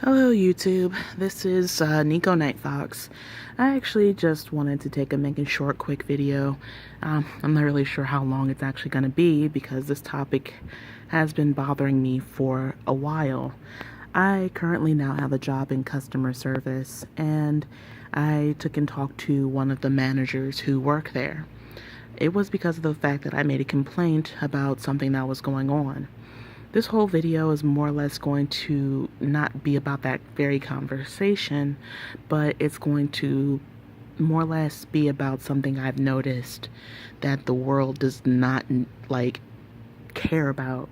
Hello YouTube, this is Nico Nightfox. I actually just wanted to make a short quick video. I'm not really sure how long it's actually going to be because this topic has been bothering me for a while. I currently now have a job in customer service, and I took and talked to one of the managers who work there. It was because of the fact that I made a complaint about something that was going on. This whole video is more or less going to not be about that very conversation, but it's going to more or less be about something I've noticed that the world does not care about.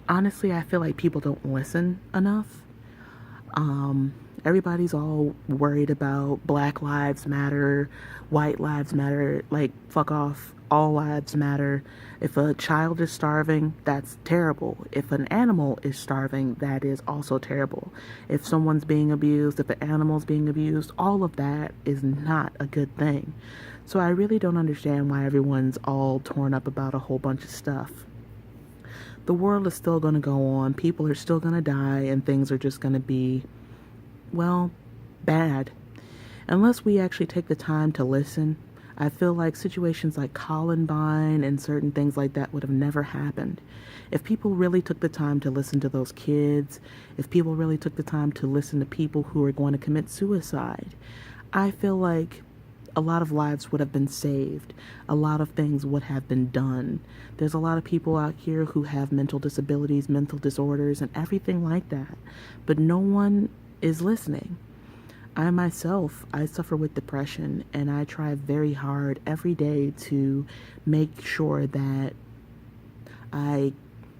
Honestly, I feel like people don't listen enough. Everybody's all worried about Black Lives Matter, White Lives Matter, like, fuck off, all lives matter. If a child is starving, that's terrible. If an animal is starving, that is also terrible. If someone's being abused, if an animal's being abused, all of that is not a good thing. So I really don't understand why everyone's all torn up about a whole bunch of stuff. The world is still going to go on, people are still going to die, and things are just going to be, well, bad. Unless we actually take the time to listen, I feel like situations like Columbine and certain things like that would have never happened. If people really took the time to listen to those kids, if people really took the time to listen to people who are going to commit suicide, I feel like a lot of lives would have been saved. A lot of things would have been done. There's a lot of people out here who have mental disabilities, mental disorders, and everything like that. But no one is listening. I myself, I suffer with depression, and I try very hard every day to make sure that I,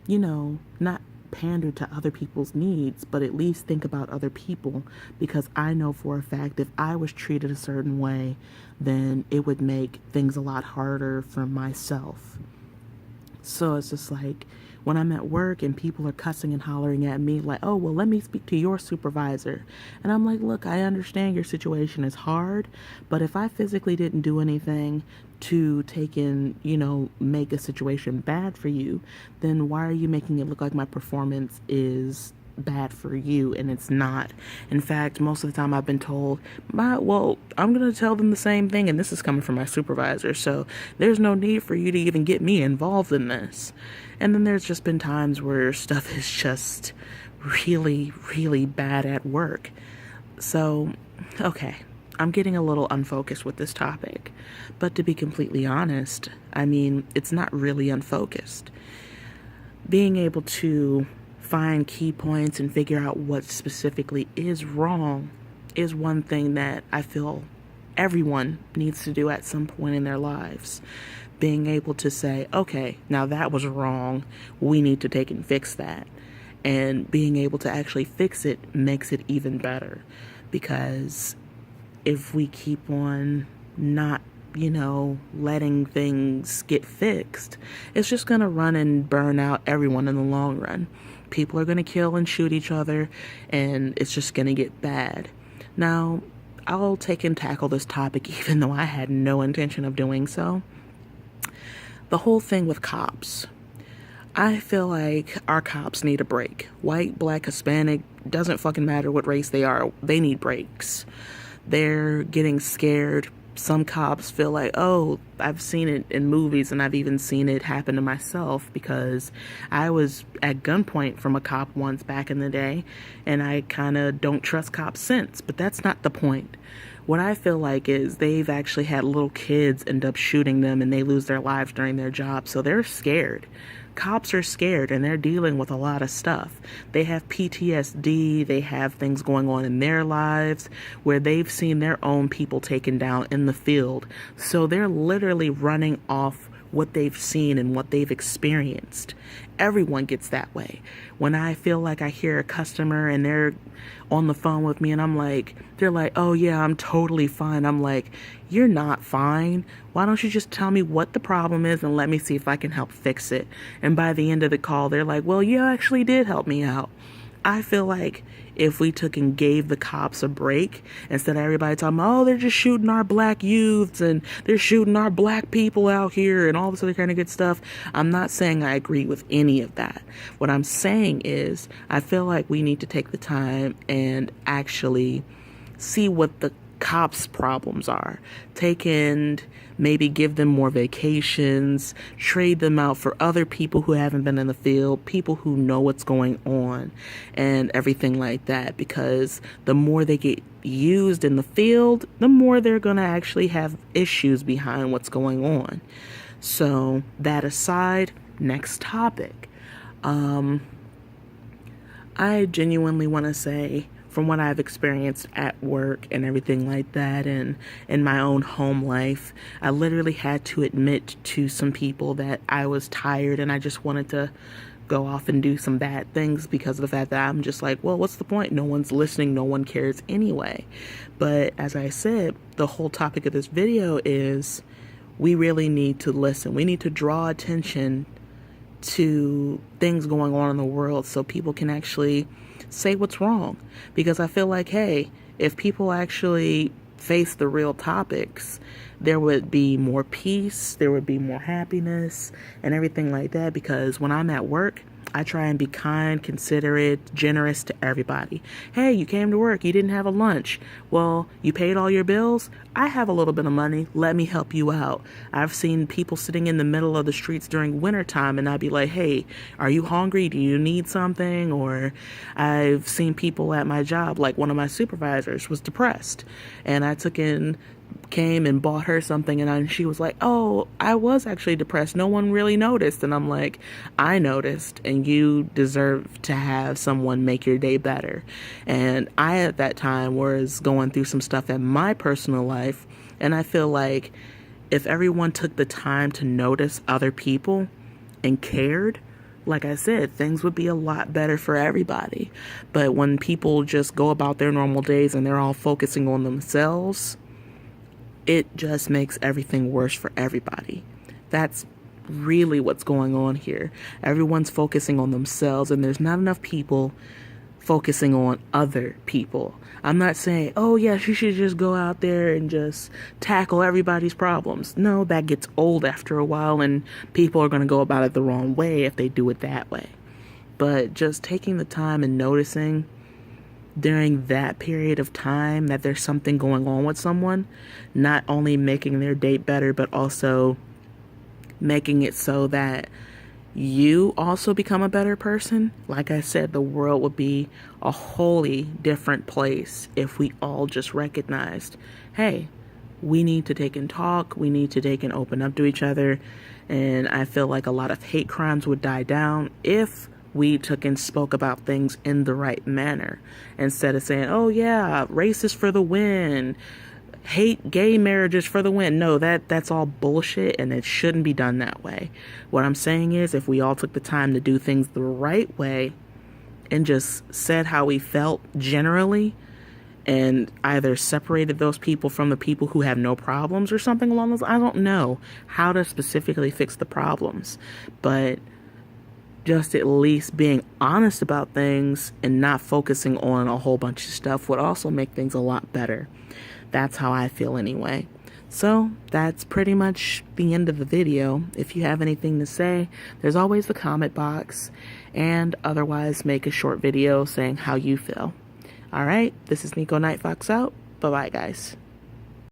not pander to other people's needs, but at least think about other people, because I know for a fact if I was treated a certain way, then it would make things a lot harder for myself. So it's just like, when I'm at work and people are cussing and hollering at me like, oh, well, let me speak to your supervisor. And I'm like, look, I understand your situation is hard, but if I physically didn't do anything to take in, make a situation bad for you, then why are you making it look like my performance is bad for you? And it's not. In fact, most of the time I've been told, well, I'm going to tell them the same thing, and this is coming from my supervisor, so there's no need for you to even get me involved in this. And then there's just been times where stuff is just really, really bad at work. So, okay, I'm getting a little unfocused with this topic. But to be completely honest, I mean, it's not really unfocused. Being able to find key points and figure out what specifically is wrong is one thing that I feel everyone needs to do at some point in their lives. Being able to say, okay, now that was wrong, we need to take and fix that. And being able to actually fix it makes it even better. Because if we keep on not, letting things get fixed, it's just going to run and burn out everyone in the long run. People are going to kill and shoot each other, and it's just going to get bad. Now, I'll take and tackle this topic even though I had no intention of doing so. The whole thing with cops. I feel like our cops need a break. White, black, Hispanic, doesn't fucking matter what race they are. They need breaks. They're getting scared. Some cops feel like, oh, I've seen it in movies, and I've even seen it happen to myself because I was at gunpoint from a cop once back in the day, and I kind of don't trust cops since. But that's not the point. What I feel like is they've actually had little kids end up shooting them, and they lose their lives during their job, so they're scared. Cops are scared, and they're dealing with a lot of stuff. They have PTSD, they have things going on in their lives where they've seen their own people taken down in the field. So they're literally running off what they've seen and what they've experienced. Everyone gets that way. When I feel like I hear a customer and they're on the phone with me and they're like, oh yeah, I'm totally fine. I'm like, you're not fine. Why don't you just tell me what the problem is and let me see if I can help fix it? And by the end of the call, they're like, well, you actually did help me out. I feel like if we took and gave the cops a break, instead of everybody talking, oh, they're just shooting our black youths and they're shooting our black people out here and all this other kind of good stuff. I'm not saying I agree with any of that. What I'm saying is I feel like we need to take the time and actually see what the cops' problems are. Take and maybe give them more vacations, trade them out for other people who haven't been in the field, people who know what's going on, and everything like that. Because the more they get used in the field, the more they're going to actually have issues behind what's going on. So, that aside, next topic. I genuinely want to say, from what I've experienced at work and everything like that, and in my own home life, I literally had to admit to some people that I was tired and I just wanted to go off and do some bad things because of the fact that I'm just like, well, what's the point? No one's listening. No one cares anyway. But as I said, the whole topic of this video is we really need to listen. We need to draw attention to things going on in the world so people can actually say what's wrong. Because I feel like, hey, if people actually face the real topics, there would be more peace, there would be more happiness and everything like that. Because when I'm at work, I try and be kind, considerate, generous to everybody. Hey, you came to work, you didn't have a lunch. Well, you paid all your bills? I have a little bit of money. Let me help you out. I've seen people sitting in the middle of the streets during wintertime, and I'd be like, hey, are you hungry? Do you need something? Or I've seen people at my job, like one of my supervisors was depressed, and I came and bought her something, and she was like, oh, I was actually depressed. No one really noticed. And I'm like, I noticed, and you deserve to have someone make your day better. And I, at that time, was going through some stuff in my personal life, and I feel like if everyone took the time to notice other people and cared, like I said, things would be a lot better for everybody. But when people just go about their normal days and they're all focusing on themselves, it just makes everything worse for everybody. That's really what's going on here. Everyone's focusing on themselves, and there's not enough people focusing on other people. I'm not saying, oh yes, you should just go out there and just tackle everybody's problems. No, that gets old after a while, and people are going to go about it the wrong way if they do it that way. But just taking the time and noticing during that period of time that there's something going on with someone, not only making their date better, but also making it so that you also become a better person. Like I said, the world would be a wholly different place if we all just recognized, hey, we need to take and talk, we need to take and open up to each other. And I feel like a lot of hate crimes would die down if we took and spoke about things in the right manner, instead of saying, oh yeah, racist for the win, hate gay marriages for the win. No, that's all bullshit, and it shouldn't be done that way. What I'm saying is, if we all took the time to do things the right way and just said how we felt generally, and either separated those people from the people who have no problems or something along those, I don't know how to specifically fix the problems, but just at least being honest about things and not focusing on a whole bunch of stuff would also make things a lot better. That's how I feel anyway. So that's pretty much the end of the video. If you have anything to say, there's always the comment box, and otherwise make a short video saying how you feel. Alright, this is Nico Nightfox out. Bye bye, guys.